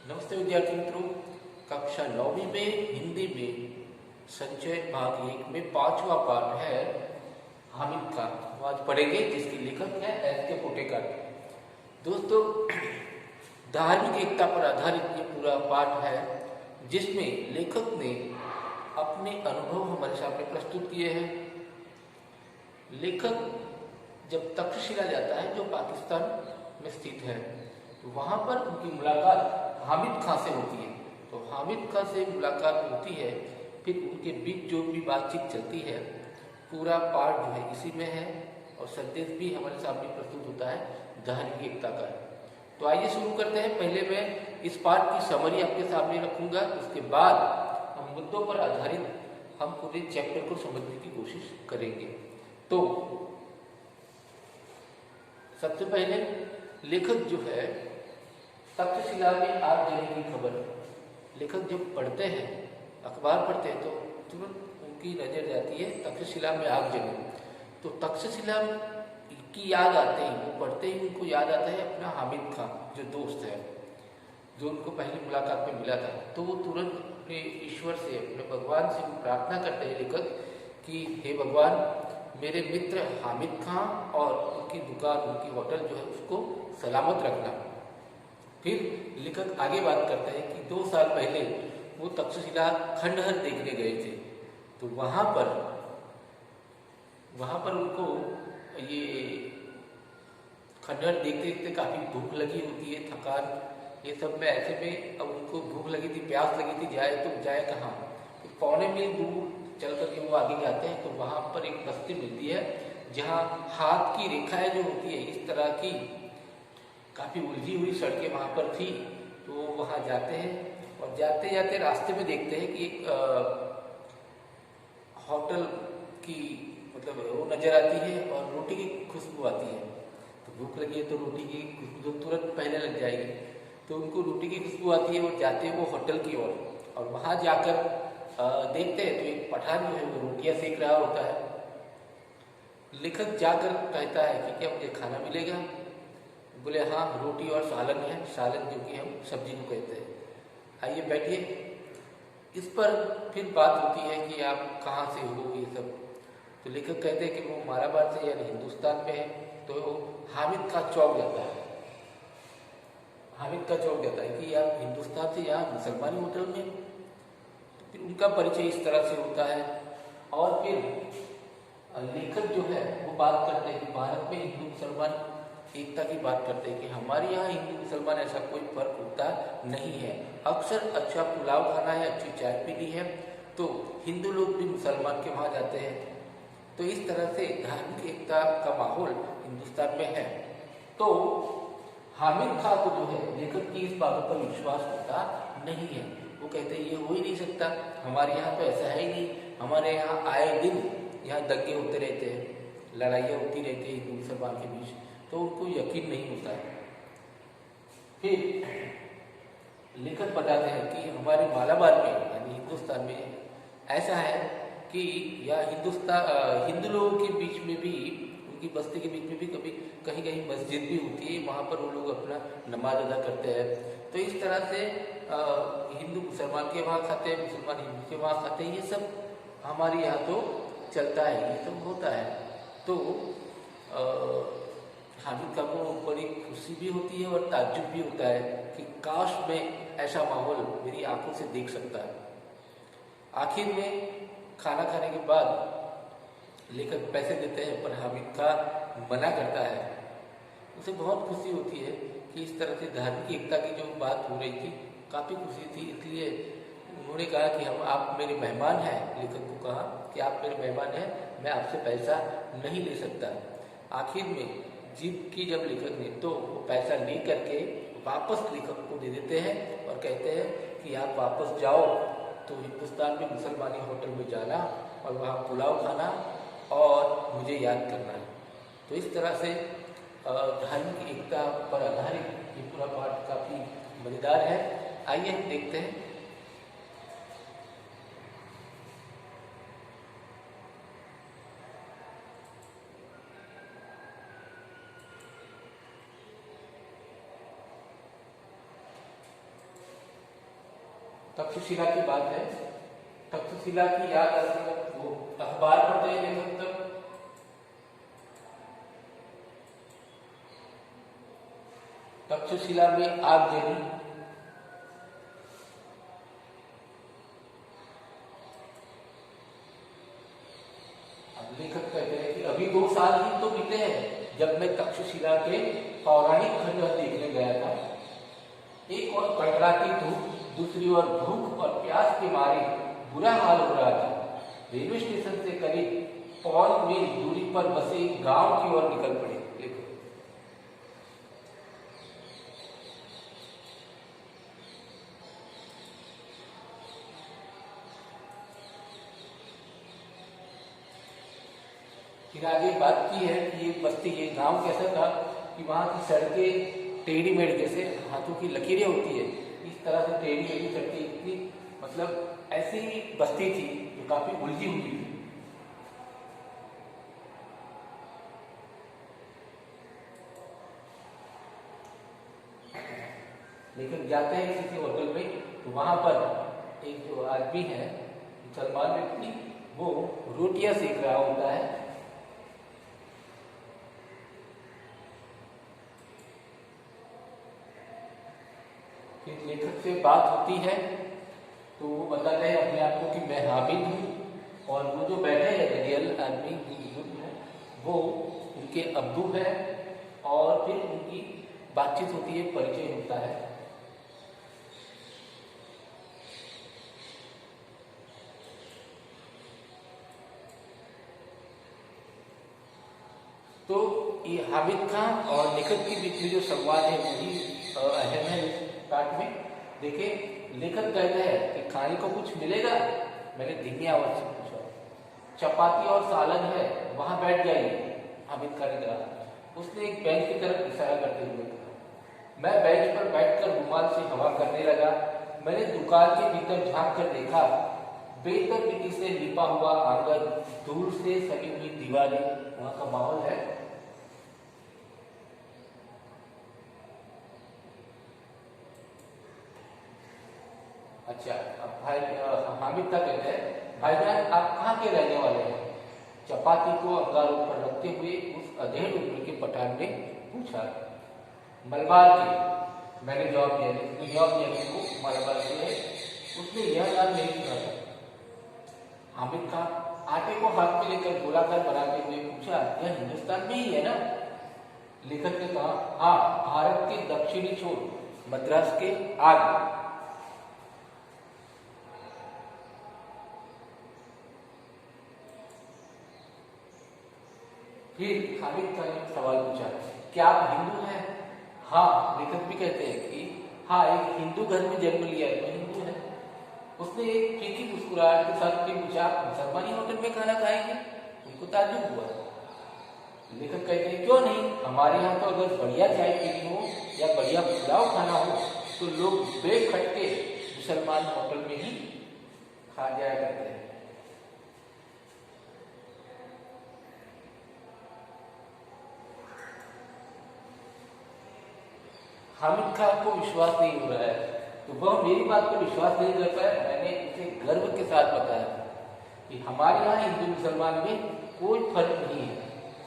नमस्ते विद्यार्थी मित्रों। कक्षा 9वीं में हिंदी में संचय भाग 1 में 5वां पाठ है हामिद खां। वो आज पढ़ेंगे, जिसकी लेखक है एस.के. पोटेकर। दोस्तों, धार्मिक एकता पर आधारित ये पूरा पाठ है, जिसमें लेखक ने अपने अनुभव हमारे सामने प्रस्तुत किए हैं। लेखक जब तक्षशिला जाता है, जो पाकिस्तान में स्थित है, तो वहाँ पर उनकी मुलाकात हामिद खां से होती है। तो हामिद खां से मुलाकात होती है, फिर उनके बीच जो भी बातचीत चलती है, पूरा पाठ जो है इसी में है और संदेश भी हमारे सामने प्रस्तुत होता है धार्मिक एकता का। तो आइए शुरू करते हैं। पहले मैं इस पाठ की समरी आपके सामने रखूंगा, उसके बाद हम मुद्दों पर आधारित हम पूरे चैप्टर को समझने की कोशिश करेंगे। तो सबसे पहले लेखक जो है तक्षशिला में आग जलने की खबर, लेखक जब पढ़ते हैं, अखबार पढ़ते हैं, तो तुरंत उनकी नज़र जाती है तक्षशिला में आग जली। तो तक्षशिला की याद आते ही, वो पढ़ते ही उनको याद आता है अपना हामिद खां, जो दोस्त है, जो उनको पहली मुलाकात में मिला था। तो वो तुरंत अपने ईश्वर से, अपने भगवान से वो प्रार्थना करते हैं लेखक कि हे भगवान, मेरे मित्र हामिद खां और उनकी दुकान, उनकी होटल जो है उसको सलामत रखना। फिर लेखक आगे बात करते हैं कि 2 साल पहले वो तक्षशिला खंडहर देखने गए थे। तो वहाँ पर उनको ये खंडहर देखते देखते काफ़ी भूख लगी होती है, थकान, ये सब में, ऐसे में अब उनको भूख लगी थी, प्यास लगी थी, जाए तो जाए कहाँ। तो पौने मील दूर चल करके वो आगे जाते हैं। तो वहाँ पर एक बस्ती मिलती है, जहाँ हाथ की रेखाएं जो होती है इस तरह की काफ़ी उलझी हुई सड़कें वहाँ पर थी। तो वहाँ जाते हैं और जाते जाते रास्ते में देखते हैं कि एक होटल की मतलब वो नज़र आती है और रोटी की खुशबू आती है। तो भूख लगी है तो रोटी की खुशबू तो तुरंत पहले लग जाएगी। तो उनको रोटी की खुशबू आती है और जाते हैं वो होटल की ओर। और वहाँ जाकर देखते हैं तो एक पठान जो है वो रोटियाँ सेक रहा होता है। लेखक जाकर कहता है कि क्या मुझे खाना मिलेगा? बोले हाँ, रोटी और सालन है, सालन जो कि हम सब्जी को कहते हैं, आइए बैठिए। इस पर फिर बात होती है कि आप कहाँ से हो, ये सब। तो लेखक कहते हैं कि वो मालाबार से, यानी हिंदुस्तान में है। तो हामिद का चौंक जाता है, हामिद का चौंक जाता है कि आप हिंदुस्तान से यहाँ मुसलमानी होटल में। तो फिर उनका परिचय इस तरह से होता है। और फिर लेखक जो है वो बात करते हैं कि भारत में हिंदू मुसलमान एकता की बात करते हैं कि हमारे यहाँ हिंदू मुसलमान ऐसा कोई फर्क होता नहीं है। अक्सर अच्छा पुलाव खाना है, अच्छी चाय पीनी है, तो हिंदू लोग भी मुसलमान के वहाँ जाते हैं। तो इस तरह से धार्मिक एकता का माहौल हिंदुस्तान में है। तो हामिद खां को जो है लेखक की इस बातों पर विश्वास होता नहीं है। वो कहते हैं ये हो ही नहीं सकता, हमारे यहाँ तो ऐसा है ही नहीं, हमारे यहाँ आए दिन यहाँ दंगे होते रहते हैं, लड़ाइयाँ होती रहती है हिंदू मुसलमान के बीच। तो उनको यकीन नहीं होता है। फिर लेखक बताते हैं कि हमारे मालाबार में, यानी हिंदुस्तान में, ऐसा है कि या हिंदू लोगों के बीच में भी, उनकी बस्ती के बीच में भी कभी कहीं कहीं मस्जिद भी होती है, वहाँ पर वो लोग अपना नमाज अदा करते हैं। तो इस तरह से हिंदू मुसलमान के वहाँ खाते हैं, मुसलमान हिंदू के वहाँ खाते हैं, ये सब हमारे यहाँ तो चलता है, ये सब होता है। तो हामिद खां को बड़ी खुशी भी होती है और ताज्जुब भी होता है कि काश मैं ऐसा माहौल मेरी आंखों से देख सकता है। आखिर में खाना खाने के बाद लेखक पैसे देते हैं, पर हामिद खां मना करता है। उसे बहुत खुशी होती है कि इस तरह से धार्मिक एकता की जो बात हो रही थी, काफ़ी खुशी थी। इसलिए उन्होंने कहा कि आप मेरे मेहमान हैं। लेखक को कहा कि आप मेरे मेहमान हैं, मैं आपसे पैसा नहीं ले सकता। आखिर में जिद की जब लेखक ने, तो वो पैसा ले करके वापस लेखक को दे देते हैं और कहते हैं कि आप वापस जाओ तो हिंदुस्तान में मुसलमानी होटल में जाना और वहाँ पुलाव खाना और मुझे याद करना है। तो इस तरह से धार्मिक एकता पर आधारित ये पूरा पाठ काफ़ी मज़ेदार है। आइए हम देखते हैं। तक्षशिला की बात है। तक्षशिला की याद आती है, वो अखबार पढ़ते हैं लेखक तक। तक्षशिला में आग जली। अब लेखक कहते हैं कि अभी 2 साल ही तो बीते हैं जब मैं तक्षशिला के पौराणिक खंडहर देखने गया था। एक और कड़कड़ाती धूप, दूसरी ओर भूख और प्यास के मारे बुरा हाल हो रहा था। रेलवे स्टेशन से करीब 5 मील दूरी पर बसे एक गांव की ओर निकल पड़े। फिर आगे बात की है कि ये बस्ती, ये गांव कैसा था कि वहाँ की सड़कें टेढ़ी मेढ़ी, जैसे हाथों की लकीरें होती है इस तरह से टेढ़ी मेढ़ी सड़कें, इतनी मतलब ऐसी बस्ती थी जो काफी उलझी हुई थी। लेकिन जाते हैं किसी होटल में तो वहां पर एक जो आदमी है, मुसलमान व्यक्ति, वो रोटियां सेक रहा होता है। फिर लेखक से बात होती है तो वो बताते हैं अपने आप को कि मैं हामिद हूँ, और वो जो बैठे हैं रियल आदमी बुजुर्ग है वो उनके अब्बू है। और फिर उनकी बातचीत होती है, परिचय होता है। तो ये हामिद खान और लेखक के बीच में जो संवाद है वही अहम है इस पाठ में। देखिए, लेखक कहते हैं कि खाने को कुछ मिलेगा। मैंने धीमी आवाज से पूछा। चपाती और सालन है, वहां बैठ जाइए, हामिद खान ने कहा। उसने एक बेंच की तरफ इशारा करते हुए कहा। मैं बेंच पर बैठकर रुमाल से हवा करने लगा। मैंने दुकान के भीतर झांक कर देखा। बेहतर मिट्टी से लिपा हुआ आंगन, दूर से सटी हुई दीवारें, वहां का माहौल है। अच्छा, अब भाई हामिद का कहते हैं, भाईजान आप कहाँ के रहने वाले हैं? चपाती को अंगारों पर रखते हुए उस अधेड़ उम्र के पठान ने पूछा। मलबार की, मैंने जवाब दिया। जवाब दिया कि वो मलबार से है। उसने यह नाम नहीं सुना था। हामिद खान आटे को हाथ में लेकर गोलाकार बनाते हुए पूछा, यह हिंदुस्तान में ही है ना? लेखक ने कहा, हाँ, भारत के दक्षिणी छोर, मद्रास के आगे। फिर हामिद खान ने सवाल पूछा, क्या आप हिंदू हैं? हाँ, लेखक भी कहते हैं कि हाँ, एक हिंदू घर में जन्म लिया है तो हिंदू है। उसने एक फीकी मुस्कुराहट के साथ फिर पूछा, आप मुसलमानी होटल में खाना खाएंगे? उनको ताज्जुब हुआ। लेखक कहते हैं, क्यों नहीं, हमारे यहाँ तो अगर बढ़िया चाय पीनी हो या बढ़िया पुलाव खाना हो तो लोग बेखटके मुसलमान होटल में ही खा जाया करते हैं। हामिद खान को विश्वास नहीं हो रहा है तो वह मेरी बात पर विश्वास नहीं कर पाया। मैंने उसे गर्व के साथ बताया कि हमारे यहाँ हिंदू मुसलमान में कोई फर्क नहीं है,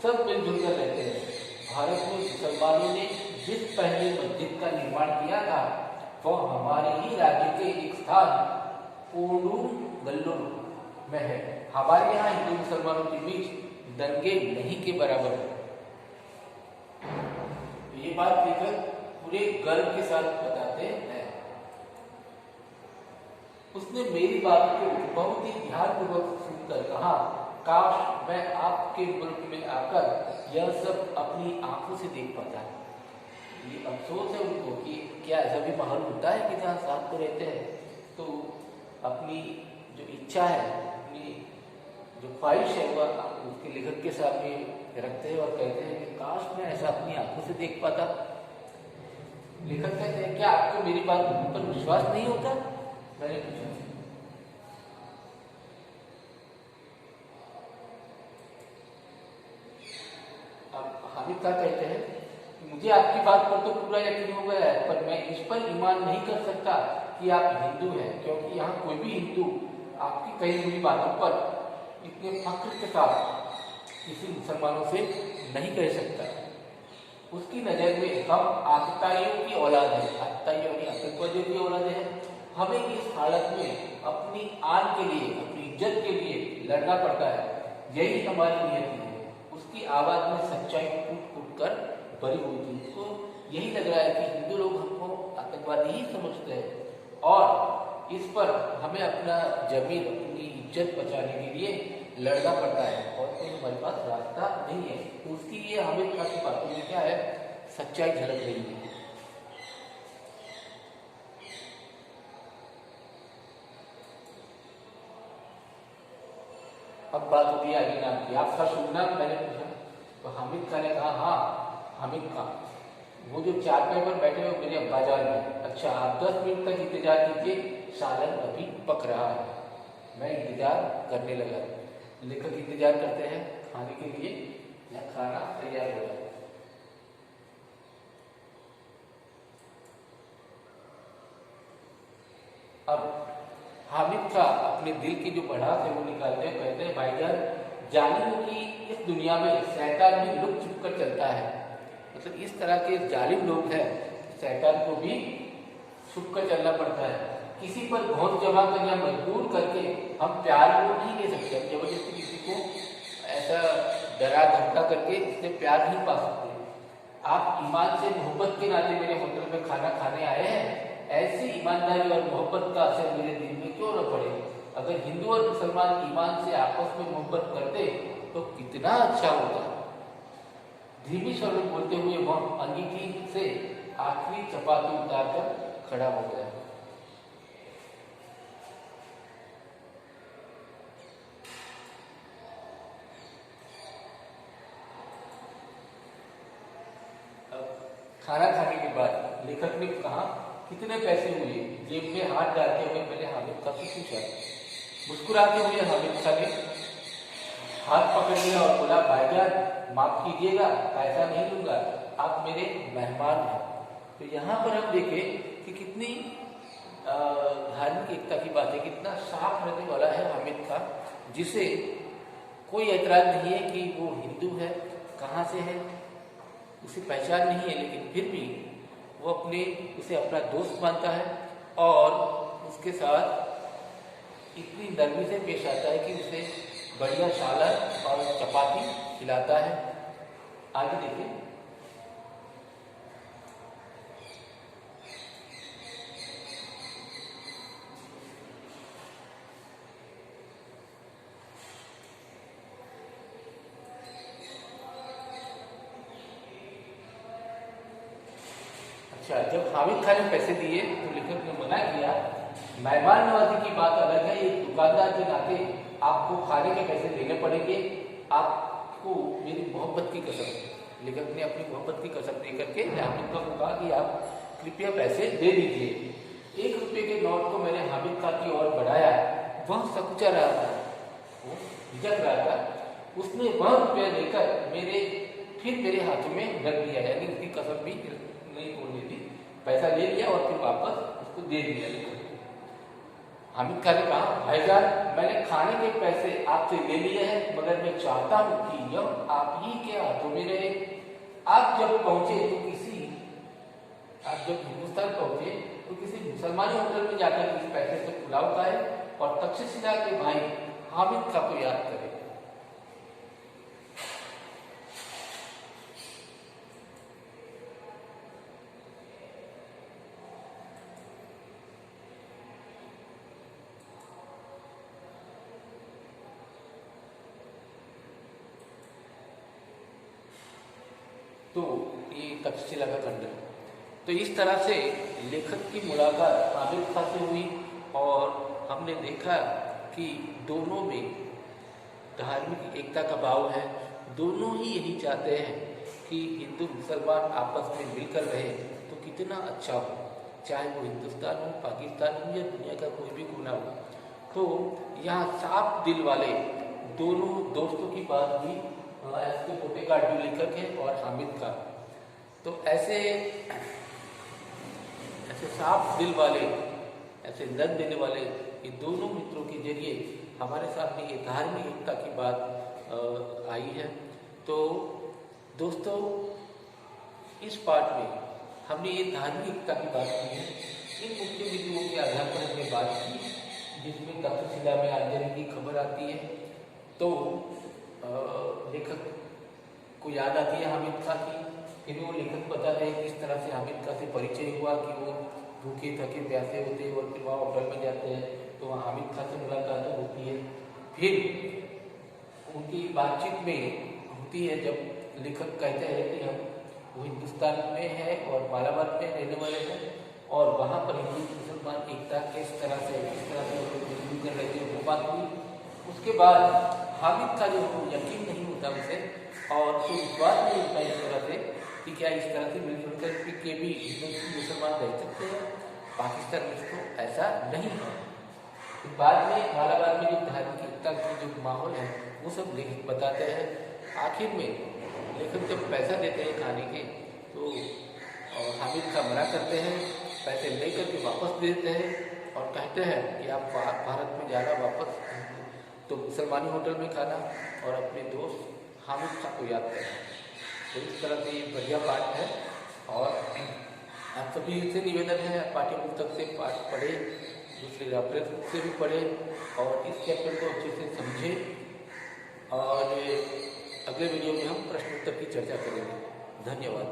सब मिलजुल कर रहते हैं। भारत में मुसलमानों ने जिस पहले मस्जिद का निर्माण किया था वह हमारे ही राज्य के एक स्थान कोडूंगल्लुर में है। हमारे यहाँ हिंदू मुसलमानों के बीच दंगे नहीं के बराबर है। तो ये बात लेकर पूरे गर्व के साथ बताते हैं। उसने मेरी बात को बहुत ही ध्यानपूर्वक सुनकर कहा, काश मैं आपके मुल्क में आकर यह सब अपनी आंखों से देख पाता। ये अफसोस है उनको कि क्या ऐसा भी माहौल होता है कि जहाँ साथ तो रहते हैं तो अपनी जो इच्छा है, अपनी जो ख्वाहिश है वह उसके लेखक के सामने रखते हैं और कहते हैं कि काश मैं ऐसा अपनी आंखों से देख पाता। लेखक कहते हैं, क्या आपको मेरी बात पर विश्वास नहीं होता? मैंने पूछा। अब हामिद क्या कहते हैं, मुझे मुझे आपकी बात पर तो पूरा यकीन हो गया है, पर मैं इस पर ईमान नहीं कर सकता कि आप हिंदू हैं, क्योंकि यहाँ कोई भी हिंदू आपकी कही हुई बातों पर इतने फख्र के साथ किसी मुसलमानों से नहीं कह सकता। उसकी नज़र में हम आतताइयों की औलाद है, आतताइयों की आतंकवादियों की औलाद है। हमें इस हालत में अपनी आन के लिए, अपनी इज्जत के लिए लड़ना पड़ता है। यही हमारी नियति है। उसकी आवाज़ में सच्चाई कूट कूट कर भरी हुई थी। उसको यही लग रहा है कि हिंदू लोग हमको आतंकवादी ही समझते हैं और इस पर हमें अपना जमीन, अपनी इज्जत बचाने के लिए लड़ना पड़ता है और कोई हमारे पास रास्ता नहीं है। तो उसके लिए हमें की बातों में क्या है, सच्चाई झलक रही है। अब बात होती है आगे नाम की। आपका शुभ नाम मैंने पूछा तो हामिद खान ने कहा हाँ हामिद खान। वो जो चारपाई पर बैठे हुए मेरे अब्बाजान हैं। अच्छा आप 10 मिनट तक इंतजार कीजिए, सालन अभी पक रहा है। मैं इंतजार करने लगा। लेखक इंतजार करते हैं खाने के लिए या खाना तैयार हो जाए। अब हामिद का अपने दिल की जो भड़ास है वो निकालते हैं। कहते हैं भाईजान, जालिमों की इस दुनिया में शैतान भी लुक छुप कर चलता है। मतलब इस तरह के जालिम लोग हैं, शैतान को भी छुप कर चलना पड़ता है। किसी पर घोंस जमा कर या मजबूर करके हम प्यार को नहीं ले सकते। हम जबरदस्ती किसी को ऐसा डरा धमका करके इससे प्यार नहीं पा सकते। आप ईमान से मोहब्बत के नाते मेरे होटल में खाना खाने आए हैं, ऐसी ईमानदारी और मोहब्बत का असर मेरे दिल में क्यों न पड़े। अगर हिंदू और मुसलमान ईमान से आपस में मोहब्बत करते तो कितना अच्छा होता। धीमी स्वर में बोलते हुए वह अंगीठी से आखिरी चपाती उतारकर खड़ा हो गया। खाना खाने के बाद लेखक ने कहा कितने पैसे हुए। जेब में हाथ डालते हुए मैंने हामिद खान से पूछा। मुस्कुराते हुए हामिद खान ने हाथ पकड़ लिया और बोला भाईजान माफ कीजिएगा, पैसा नहीं लूंगा, आप मेरे मेहमान हैं। तो यहाँ पर हम देखें कि कितनी धार्मिक एकता की बात है, कितना साफ रहने वाला है हामिद खान, जिसे कोई ऐतराज नहीं है कि वो हिंदू है, कहाँ से है, उसे पहचान नहीं है, लेकिन फिर भी वो उसे अपना दोस्त मानता है और उसके साथ इतनी नरमी से पेश आता है कि उसे बढ़िया सालन और चपाती खिलाता है। आगे देखिए। अच्छा, जब हामिद खान ने पैसे दिए तो लेखक ने मना किया। मेहमान नवाजी की बात अलग है, एक दुकानदार के नाते आपको खाने के पैसे देने पड़ेंगे, आपको मेरी मोहब्बत की कसम। लेखक ने अपनी मोहब्बत की कसम दे करके हामिद खान को कहा कि आप कृपया पैसे दे दीजिए। 1 रुपये के नोट को मैंने हामिद खान की ओर बढ़ाया। वह सकुचा रहा था, वो झिझक रहा था। उसने वह रुपया लेकर मेरे हाथों में रख दिया, यानी उसकी कसम भी नहीं तोड़नी थी। पैसा ले लिया और फिर वापस उसको दे दिया। हामिद खान ने कहा भाईजान मैंने खाने के पैसे आपसे ले लिए हैं, मगर मैं चाहता हूं कि यह आप ही के हाथों में रहे। आप जब हिंदुस्तान पहुंचे तो किसी मुसलमानी होटल में जाकर इस पैसे से पुलाव खाए और तक्षशिला के भाई हामिद खान को याद करें। तो ये तक्षशिला का खंड है। तो इस तरह से लेखक की मुलाकात हामिद खान से हुई और हमने देखा कि दोनों में धार्मिक एकता का भाव है। दोनों ही यही चाहते हैं कि हिंदू मुसलमान आपस में मिलकर रहे तो कितना अच्छा हो, चाहे वो हिंदुस्तान हो, पाकिस्तान हो या दुनिया का कोई भी कोना हो। तो यहाँ साफ दिल वाले दोनों दोस्तों की बात हुई। इसके पोटे का जो लेखक है और हामिद खान। तो ऐसे साफ दिल वाले, ऐसे नर्म दिल वाले ये दोनों मित्रों के जरिए हमारे सामने ये धार्मिक एकता की बात आई है। तो दोस्तों, इस पाठ में हमने ये धार्मिक एकता की बात की है। इन मुख्य बिंदुओं के आधार पर हमने बात की, जिसमें तक्षशिला में अंजलि की खबर आती है तो लेखक को याद आती है हामिद खां की। फिर वो लेखक बताते हैं किस तरह से हामिद खां से परिचय हुआ कि वो भूखे थके प्यासे होते हैं और फिर वहाँ होटल में जाते हैं तो वहाँ हामिद खां से मुलाकात होती है। फिर उनकी बातचीत में होती है जब लेखक कहते हैं कि हम वो हिंदुस्तान में है और मालाबार में रहने वाले हैं और वहाँ पर हिंदू मुसलमान एकता किस तरह से मिलजुल कर रहे थे, वो बात हुई। उसके बाद हामिद खां जो यकीन नहीं होता उसे और फिर विश्वास नहीं होता इस तरह से कि क्या इस तरह से मिलजुल कर के भी हिंदू मुसलमान रह सकते हैं, पाकिस्तान में तो ऐसा नहीं है। फिर बाद में मालाबार में जो धार्मिक एकता की जो माहौल है वो सब लेखक बताते हैं। आखिर में लेखक जब पैसा देते हैं खाने के तो हामिद खां मना करते हैं, पैसे लेकर के वापस दे देते हैं और कहते हैं कि आप भारत में जाना वापस तो मुसलमानी होटल में खाना और अपने दोस्त हामिद खां को याद करना। तो इस तरह से ये बढ़िया पाठ है और आप सभी से निवेदन है पाठ्य पुस्तक से पाठ पढ़े, दूसरे रेफरेंस बुक से भी पढ़े और इस चैप्टर को अच्छे से समझे और अगले वीडियो में हम प्रश्नोत्तर की चर्चा करेंगे। धन्यवाद।